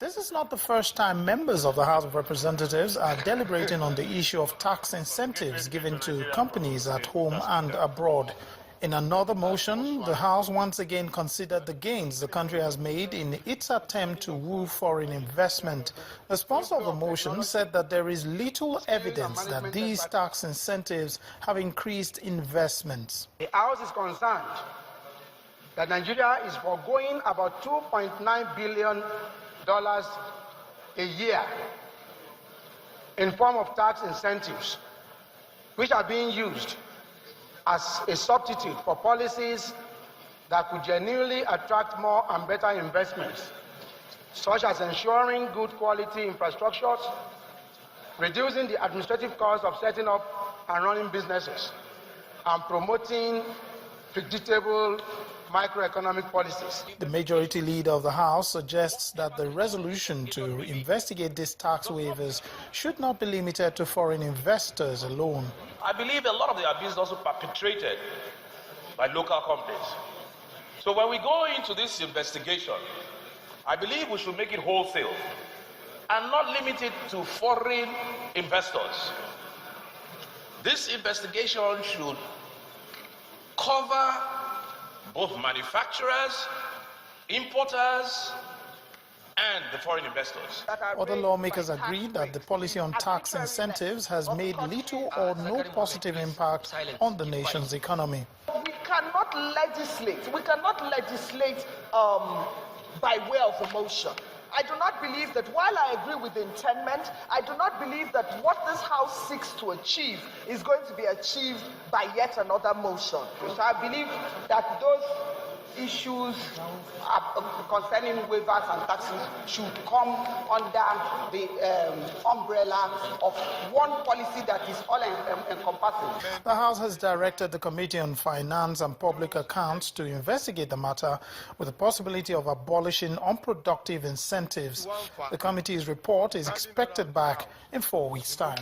This is not the first time members of the House of Representatives are deliberating on the issue of tax incentives given to companies at home and abroad. In another motion, the House once again considered the gains the country has made in its attempt to woo foreign investment. The sponsor of the motion said that there is little evidence that these tax incentives have increased investments. The House is concerned that Nigeria is foregoing about $2.9 billion a year in form of tax incentives, which are being used as a substitute for policies that could genuinely attract more and better investments, such as ensuring good quality infrastructures, reducing the administrative cost of setting up and running businesses, and promoting predictable microeconomic policies. The majority leader of the House suggests that the resolution to investigate these tax waivers should not be limited to foreign investors alone. I believe a lot of the abuse is also perpetrated by local companies. So when we go into this investigation, I believe we should make it wholesale and not limit it to foreign investors. This investigation should cover both manufacturers, importers, and the foreign investors. Other lawmakers agree that the policy on tax incentives has made little or no positive impact on the nation's economy. We cannot legislate. We cannot legislate by way of emotion. I do not believe that while I agree with the intendment, I do not believe that what this House seeks to achieve is going to be achieved by yet another motion. So I believe that those issues concerning waivers and taxes should come under the umbrella of one policy that is all-encompassing. The House has directed the Committee on Finance and Public Accounts to investigate the matter with the possibility of abolishing unproductive incentives. The committee's report is expected back in 4 weeks' time.